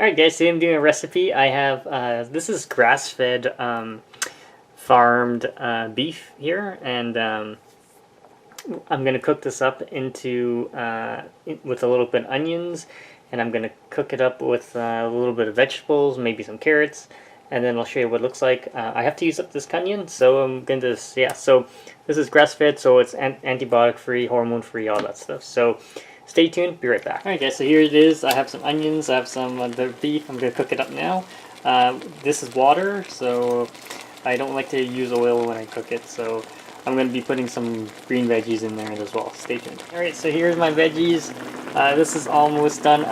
Alright guys, today I'm doing a recipe. I have, this is grass-fed farmed beef here, and I'm going to cook this up into, with a little bit of onions, and I'm going to cook it up with a little bit of vegetables, maybe some carrots, and then I'll show you what it looks like. I have to use up this onion, so I'm going to, so this is grass-fed, so it's antibiotic-free, hormone-free, all that stuff. So stay tuned, be right back. Alright guys, so here it is. I have some onions, I have some the beef. I'm going to cook it up now. This is water, so I don't like to use oil when I cook it, so I'm going to be putting some green veggies in there as well. Stay tuned. Alright, so here's my veggies. This is almost done.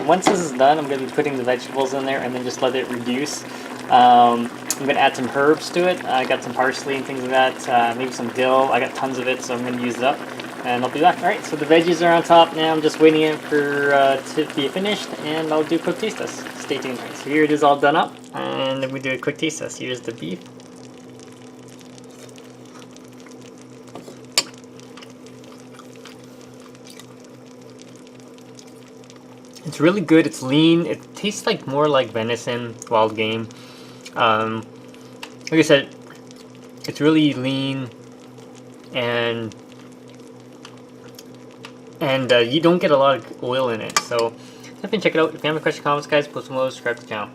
Once this is done, I'm going to be putting the vegetables in there and then just let it reduce. I'm going to add some herbs to it. I got some parsley and things like that, maybe some dill. I got tons of it, so I'm going to use it up. And I'll be back. Alright, so the veggies are on top now. I'm just waiting for to be finished, and I'll do a quick taste test. Stay tuned. Right, so here it is all done up, and then we do a quick taste test. Here's the beef. It's really good. It's lean. It tastes like more like venison, wild game. Like I said, it's really lean, and you don't get a lot of oil in it. So definitely check it out. If you have any questions, comments, guys, post them below, subscribe to the channel.